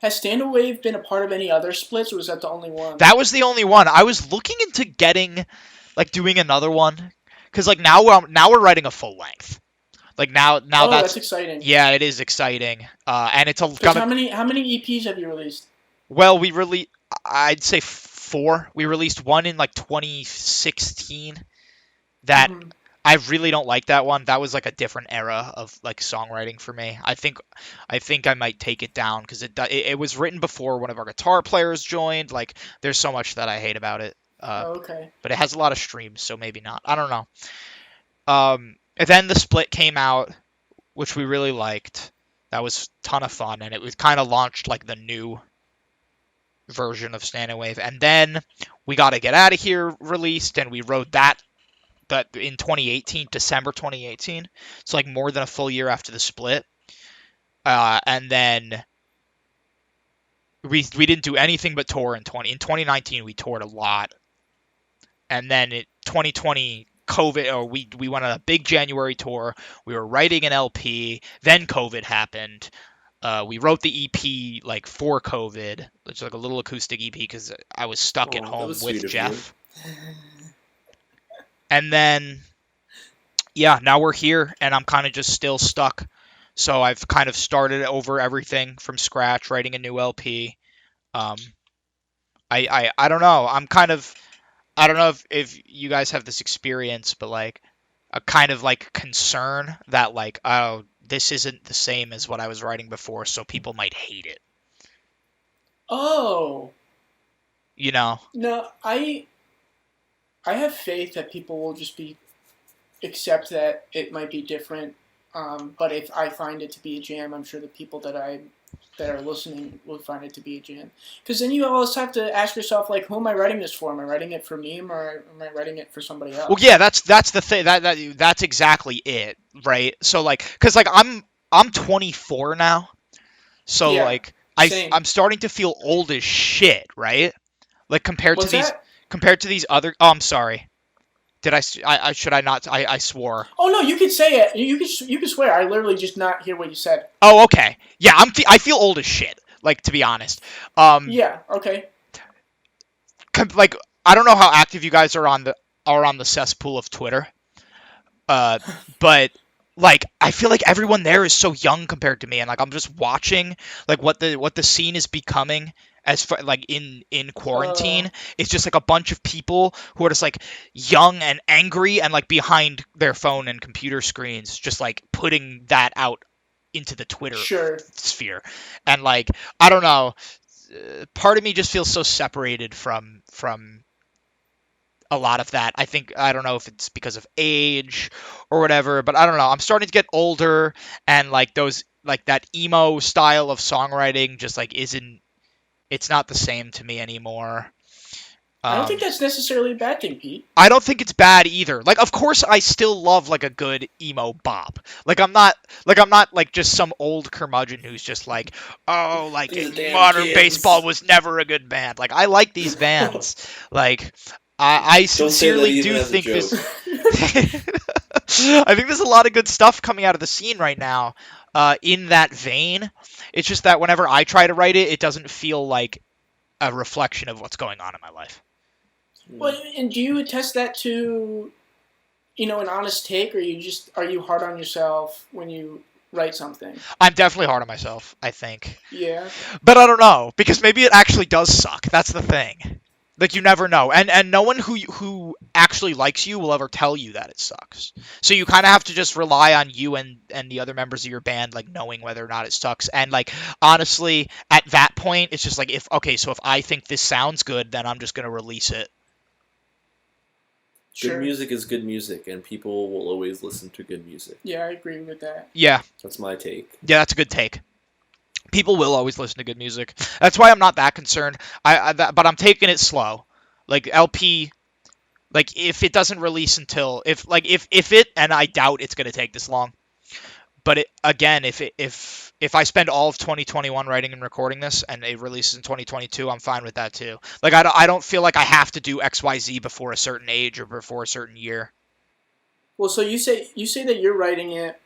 Has Stand Wave been a part of any other splits, or was that the only one? That was the only one. I was looking into getting, like, doing another one, because like now we're writing a full length. Like now Oh, that's that's exciting. yeah, it is exciting. And it's Because gonna how many EPs have you released? well we really I'd say four. We released one in like 2016 that Hmm. I really don't like that one. That was like a different era of like songwriting for me. I think I might take it down because it was written before one of our guitar players joined. Like there's so much that I hate about it. Oh, okay. But it has a lot of streams, so maybe not. I don't know. And then the split came out, which we really liked. That was a ton of fun, and it was kind of launched like the new version of Stand Wave. And then we got to get out of here released, and we wrote that in 2018, December 2018. It's like more than a full year after the split. And then we didn't do anything but tour in 2019. We toured a lot, and then in 2020 COVID, or we went on a big January tour. We were writing an LP, then COVID happened. We wrote the EP like for COVID, which is like a little acoustic EP because I was stuck at Oh, that home was sweet with of you. Jeff. And then yeah, now we're here, and I'm kind of just still stuck. So I've kind of started over everything from scratch, writing a new LP. Um, I don't know. I don't know if you guys have this experience, but like a kind of like concern that like, oh, this isn't the same as what I was writing before, so people might hate it. Oh You know? no, I have faith that people will just be accept that it might be different. But if I find it to be a jam, I'm sure the people that are listening will find it to be a jam. Because then you always have to ask yourself, like, who am I writing this for? Am I writing it for me, or am I writing it for somebody Well, else? yeah, that's the thing. That's exactly it, right? So like, cause like I'm 24 now, so Yeah, like same. I'm starting to feel old as shit, right? Like What's that? compared to these other. Oh, I'm sorry. Did I should I not? I swore. Oh no, you could say it. You could swear. I literally just not hear what you said. Oh, okay. Yeah, I feel old as shit. Like to be honest. Um, Yeah. Okay. like I don't know how active you guys are on the cesspool of Twitter. Uh, but like I feel like everyone there is so young compared to me, and like I'm just watching like what the scene is becoming as far, like in Uh. quarantine. It's just like a bunch of people who are just like young and angry and like behind their phone and computer screens, just like putting that out into the Twitter Sure. sphere. And like I don't know, part of me just feels so separated from a lot of that. I don't know if it's because of age or whatever, but I don't know. I'm starting to get older, and like those like that emo style of songwriting just like isn't it's not the same to me anymore. I don't think Um that's necessarily a bad thing, Pete. I don't think it's bad either. Like of course I still love like a good emo bop. I'm not like just some old curmudgeon who's just like, "Oh, like These damn modern baseball kids. was never a good band." Like I like these bands. Like I Don't say that sincerely even do as a think joke. this I think there's a lot of good stuff coming out of the scene right now. In that vein, it's just that whenever I try to write it, it doesn't feel like a reflection of what's going on in my life. Well, and do you attest that to an honest take, or are you hard on yourself when you write something? I'm definitely hard on myself, I think, Yeah. but I don't know because maybe it actually does suck. That's the thing. Like you never know, and no one who actually likes you will ever tell you that it sucks. So you kind of have to just rely on you and the other members of your band like knowing whether or not it sucks. And like honestly, at that point, it's just like if okay, so if I think this sounds good, then I'm just gonna release it. Good Sure. music is good music, and people will always listen to good music. Yeah, I agree with that. Yeah, That's my take. yeah, that's a good take. People will always listen to good music. That's why I'm not that concerned. But I'm taking it slow. Like LP, like if it doesn't release until if it and I doubt it's gonna take this long. But again, if I spend all of 2021 writing and recording this and it releases in 2022, I'm fine with that too. Like I don't feel like I have to do XYZ before a certain age or before a certain year. Well, so you say that you're writing it.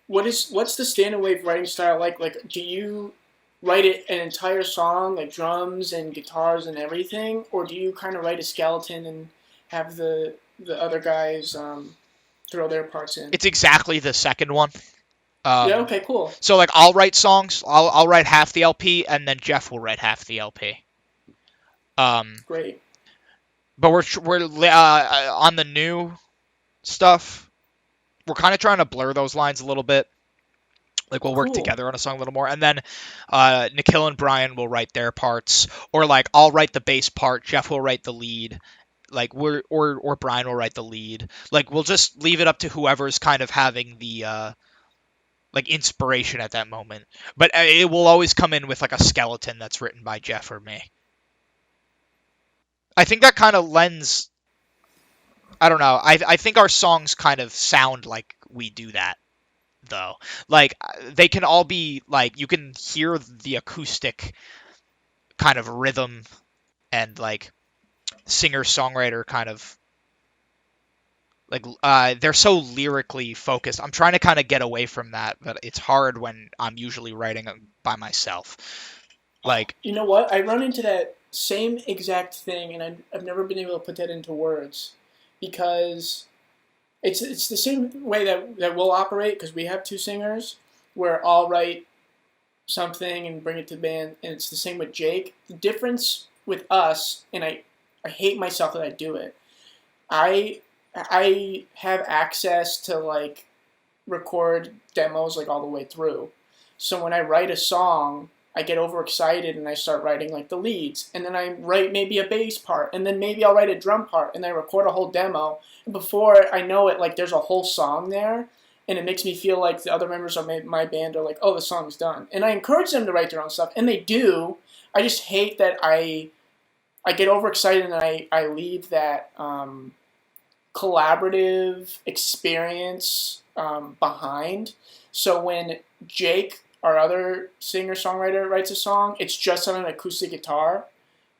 What's the standard wave writing style like? Like, do you write an entire song, like drums and guitars and everything, or do you kind of write a skeleton and have the other guys throw their parts in? It's exactly the second one. Yeah. Okay. Cool. So like I'll write songs, I'll write half the LP, and then Jeff will write half the LP. Great. But we're on the new stuff. We're kind of trying to blur those lines a little bit. Like we'll work Cool. together on a song a little more, and then Nikhil and Brian will write their parts, or like I'll write the bass part, Jeff will write the lead, like or Brian will write the lead. Like we'll just leave it up to whoever's kind of having the like inspiration at that moment. But it will always come in with like a skeleton that's written by Jeff or me. I think that kind of lends. I don't know. I think our songs kind of sound like we do that, though. Like they can all be like you can hear the acoustic kind of rhythm and like singer-songwriter kind of like they're so lyrically focused. I'm trying to kind of get away from that, but it's hard when I'm usually writing by myself. Like, You know what? I run into that same exact thing, and I've never been able to put that into words because it's the same way that we'll operate because we have two singers where I'll write something and bring it to the band, and it's the same with Jake. The difference with us, and I hate myself that I do it. I have access to like record demos like all the way through. So when I write a song, I get overexcited and I start writing like the leads, and then I write maybe a bass part, and then maybe I'll write a drum part, and I record a whole demo. And before I know it, like there's a whole song there, and it makes me feel like the other members of my band are like, oh, the song's done. And I encourage them to write their own stuff, and they do. I just hate that I get overexcited and I leave that collaborative experience behind. So when Jake, our other singer-songwriter, writes a song, it's just on an acoustic guitar.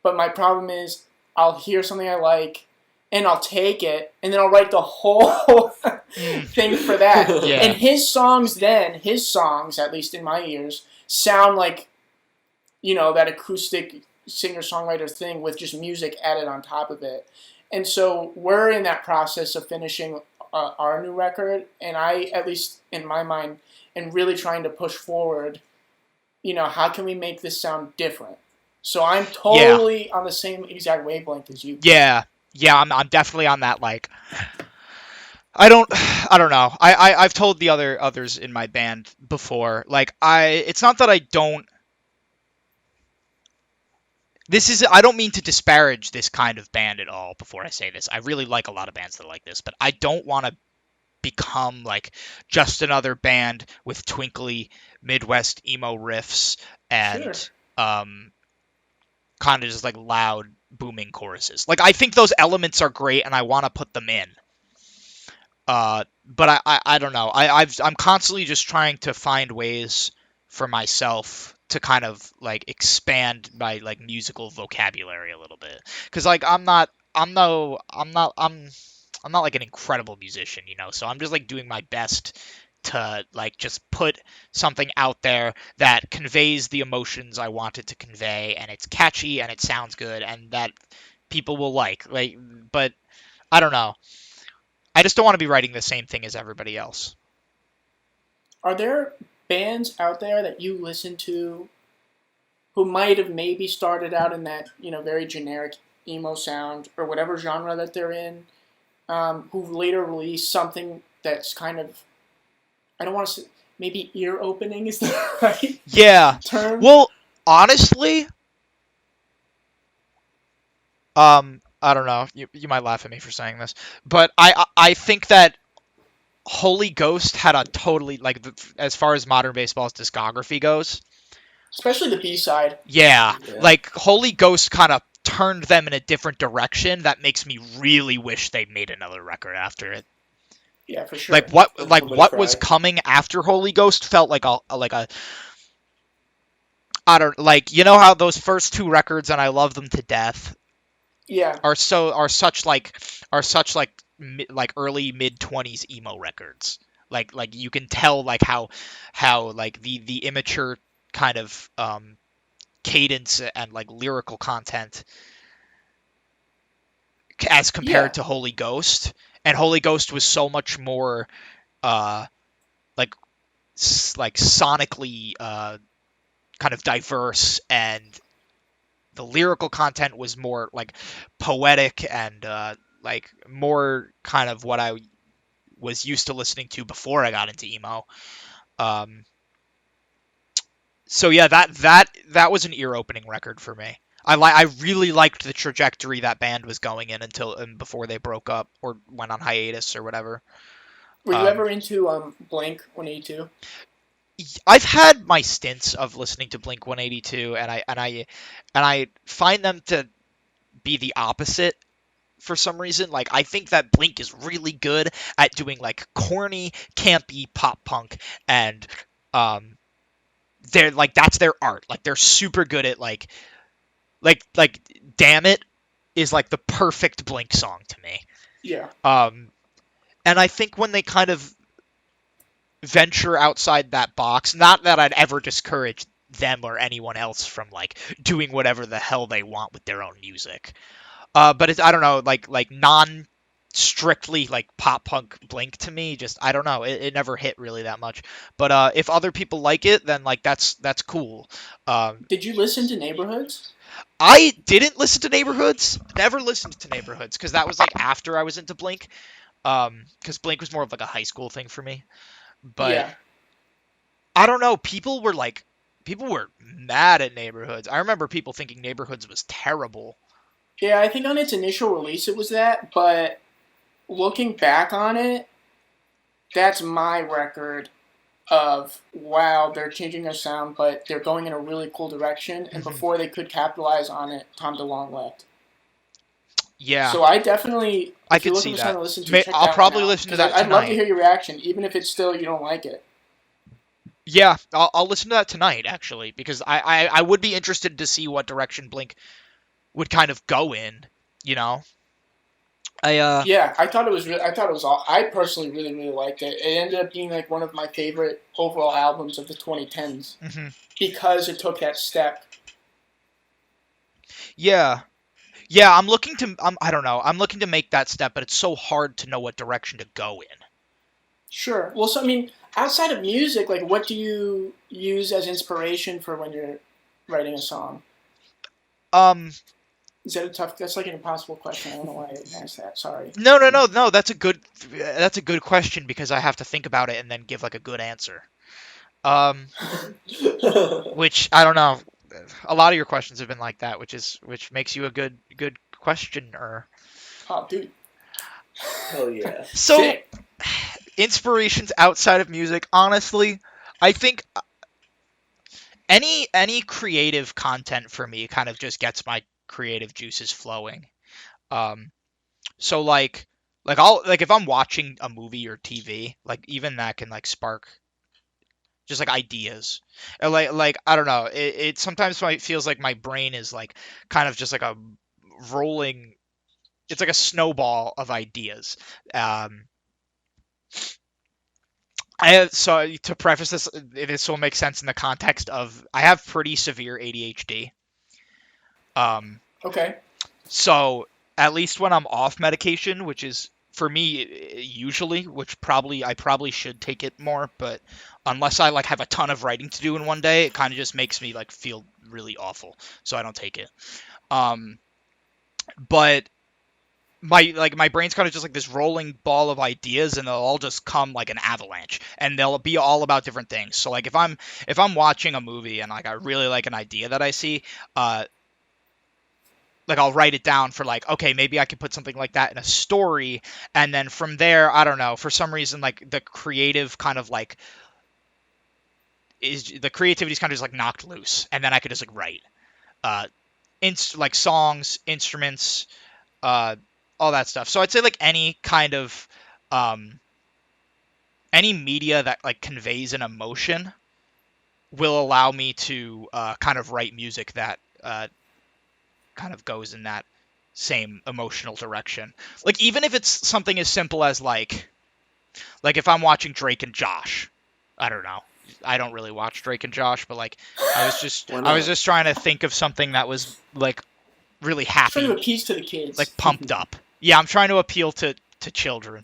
But my problem is I'll hear something I like, and I'll take it, and then I'll write the whole thing for that. Yeah. And his songs, at least in my ears, sound like, that acoustic singer-songwriter thing with just music added on top of it. And so we're in that process of finishing our new record, and I, at least in my mind, am really trying to push forward, how can we make this sound different? So I'm totally on the same exact wavelength as you. Yeah, I'm definitely on that. Like, I don't know. I've told the others in my band before. Like, it's not that I don't. I don't mean to disparage this kind of band at all before I say this. I really like a lot of bands that are like this, but I don't want to become like just another band with twinkly Midwest emo riffs and kind of just like loud booming choruses. Like I think those elements are great and I want to put them in. But I don't know. I'm constantly just trying to find ways for myself to kind of like expand my like musical vocabulary a little bit, because like I'm not like an incredible musician, so I'm just like doing my best to like just put something out there that conveys the emotions I want it to convey, and it's catchy and it sounds good and that people will like, but I don't know. I just don't want to be writing the same thing as everybody else. Are there bands out there that you listen to who might have maybe started out in that, very generic emo sound or whatever genre that they're in, who later released something that's kind of, I don't want to say, maybe ear-opening is the right term? Well, honestly, I don't know. You might laugh at me for saying this, but I think that Holy Ghost had a totally, like, as far as modern baseball's discography goes, especially the B-side. Yeah, like Holy Ghost kind of turned them in a different direction that makes me really wish they made another record after it. Yeah, for sure. Like what was coming after Holy Ghost felt like a I don't, like, how those first two records, and I love them to death, are such early mid-20s emo records. Like you can tell like how like the immature kind of cadence and like lyrical content as compared Yeah, to Holy Ghost. And Holy Ghost was so much more uh, like like sonically kind of diverse, and the lyrical content was more like poetic and like more kind of what I was used to listening to before I got into emo. Um, so yeah, that was an ear opening record for me. I really liked the trajectory that band was going in until and before they broke up or went on hiatus or whatever. were you Um, ever into Blink 182? I've had my stints of listening to Blink 182, and I find them to be the opposite for some reason. Like I think that Blink is really good at doing like corny, campy pop punk, and um, they're like that's their art. Like they're super good at like Damn It is like the perfect Blink song to me. Yeah, Um, and I think when they kind of venture outside that box, not that I'd ever discourage them or anyone else from like doing whatever the hell they want with their own music. But it's I don't know, like non strictly like pop punk Blink to me, just I don't know, it never hit really that much. But if other people like it, then like that's cool. did you listen to Neighborhoods? I didn't listen to Neighborhoods, never listened to Neighborhoods because that was like after I was into Blink. Because Blink was more of like a high school thing for me. But Yeah, I don't know, people were mad at Neighborhoods. I remember people thinking Neighborhoods was terrible. yeah. I think on its initial release it was that, but looking back on it, that's my record of wow, they're changing their sound, but they're going in a really cool direction. And Hmm. before they could capitalize on it, Tom DeLonge left. Yeah, So I definitely, I if you're could looking see for something that. to listen to, check I'll that one probably out listen to because that I'd love to tonight. hear your reaction, even if it's still you don't like it. Yeah, I'll listen to that tonight actually because I would be interested to see what direction Blink would kind of go in. You know, I Yeah, I thought it was. I thought it was. All, I personally really liked it. It ended up being like one of my favorite overall albums of the 2010s mhm. because it took that step. Yeah. Yeah, I don't know. I'm looking to make that step, but it's so hard to know what direction to go in. Sure. Well, so I mean, outside of music, like, what do you use as inspiration for when you're writing a song? Um Is that a tough? That's like an impossible question. I don't know why I asked that. Sorry. no, that's a good question because I have to think about it and then give like a good answer. Um which I don't know. A lot of your questions have been like that, which makes you a good questioner. Oh, dude, Hell yeah. So, sick. inspirations outside of music, honestly, I think any creative content for me kind of just gets my creative juices flowing. Um, so like like if I'm watching a movie or TV, like even that can like spark just like ideas. And like I don't know, it sometimes feels like my brain is like kind of just like a rolling. It's like a snowball of ideas. Um, I have, so to preface this, this will make sense in the context of I have pretty severe ADHD. Um, Okay. so at least when I'm off medication, which is for me usually, which probably I probably should take it more, but unless I like have a ton of writing to do in one day, it kind of just makes me like feel really awful, so I don't take it. Um, but my brain's kind of just like this rolling ball of ideas and they'll all just come like an avalanche and they'll be all about different things. So like if I'm watching a movie and like I really like an idea that I see, uh like I'll write it down for like okay, maybe I could put something like that in a story, and then from there I don't know, for some reason like the creative kind of like is the creativity's kind of just like knocked loose and then I could just like write uh like songs, instruments, uh, all that stuff. So I'd say like um, any media that like conveys an emotion will allow me to kind of write music that kind of goes in that same emotional direction. Like even if it's something as simple as like if I'm watching Drake and Josh, I don't know. I don't really watch Drake and Josh, but like I was Why not? just trying to think of something that was like really Trying to happy, appease to the kids. like pumped up. Yeah, I'm trying to appeal to children,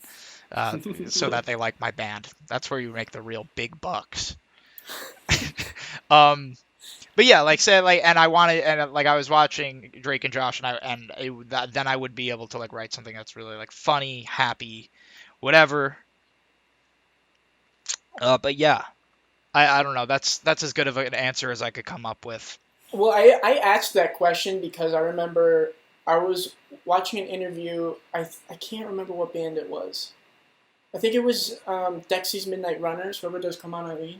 so that they like my band. That's where you make the real big bucks. But yeah, like say like, and I wanted, and like I was watching Drake and Josh, then I would be able to like write something that's really like funny, happy, whatever. But yeah, I don't know. That's as good of an answer as I could come up with. Well, I asked that question because I remember I was watching an interview. I can't remember what band it was. I think it was Dexy's Midnight Runners, whoever does Come On Eileen.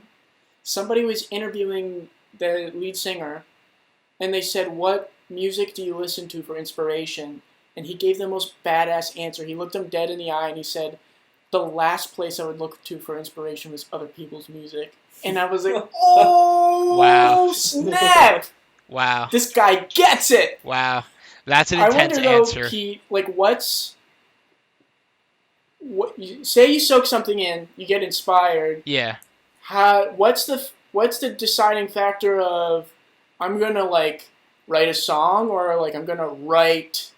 Somebody was interviewing the lead singer, and they said, "What music do you listen to for inspiration?" And he gave the most badass answer. He looked him dead in the eye and he said, "The last place I would look to for inspiration was other people's music." And I was like, "Oh, Wow. snap! Wow, This guy gets it." wow, that's an I intense wonder though, answer. Pete, like say you soak something in, you get inspired. Yeah. What's the deciding factor of I'm gonna like write a song or like I'm gonna write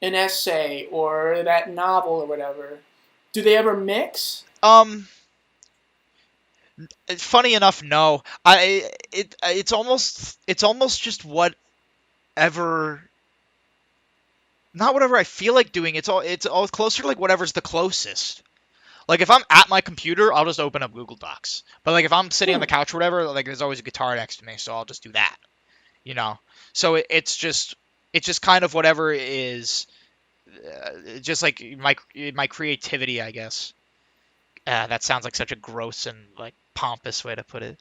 an essay or that novel or whatever? Do they ever mix? Funny enough, no. It's almost just whatever. Not whatever I feel like doing. It's all closer to like whatever's the closest. Like if I'm at my computer, I'll just open up Google Docs. But like if I'm sitting on the couch or whatever, like there's always a guitar next to me, so I'll just do that. You know. So it's just kind of whatever is just like my creativity, I guess. That sounds like such a gross and like pompous way to put it.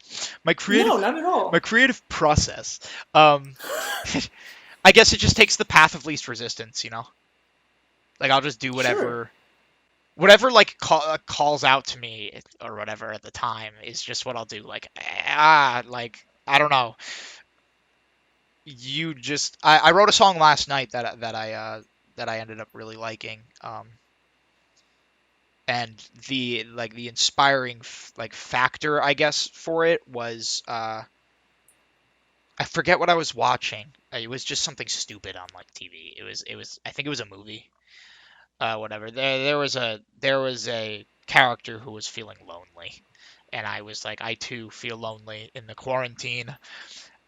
No, not at all. My creative process. I guess it just takes the path of least resistance, you know. Like I'll just do whatever, like calls out to me or whatever at the time is just what I'll do. Like like I don't know. I wrote a song last night that I ended up really liking. And the inspiring factor I guess for it was I forget what I was watching. It was just something stupid on like TV. It was I think it was a movie. Whatever. There was a character who was feeling lonely, and I was like, I too feel lonely in the quarantine,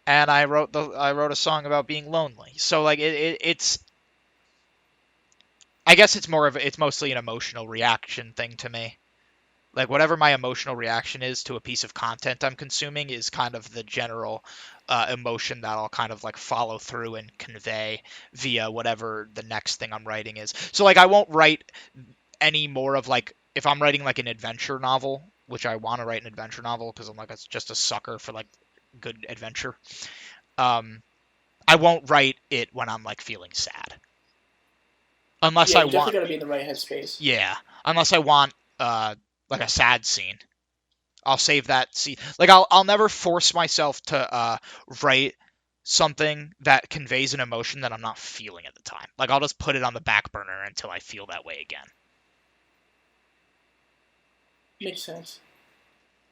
and I wrote a song about being lonely. So like it's I guess it's mostly an emotional reaction thing to me. Like whatever my emotional reaction is to a piece of content I'm consuming is kind of the general emotion that I'll kind of like follow through and convey via whatever the next thing I'm writing is. So like I won't write any more of like if I'm writing like an adventure novel, which I want to write an adventure novel because I'm like just a sucker for like good adventure. I won't write it when I'm like feeling sad. Unless Yeah, I you definitely want, gotta be in the right headspace. yeah. Unless I want like a sad scene. I'll save that scene. Like I'll never force myself to write something that conveys an emotion that I'm not feeling at the time. Like I'll just put it on the back burner until I feel that way again. Makes sense.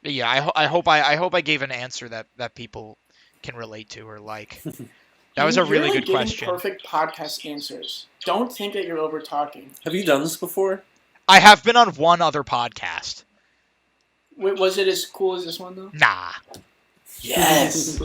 But yeah, I hope I gave an answer that people can relate to or like. That was a really You're good giving question. Perfect podcast answers. Don't think that you're over talking. Have you done this before? I have been on one other podcast. Was it as cool as this one though? Nah. Yes.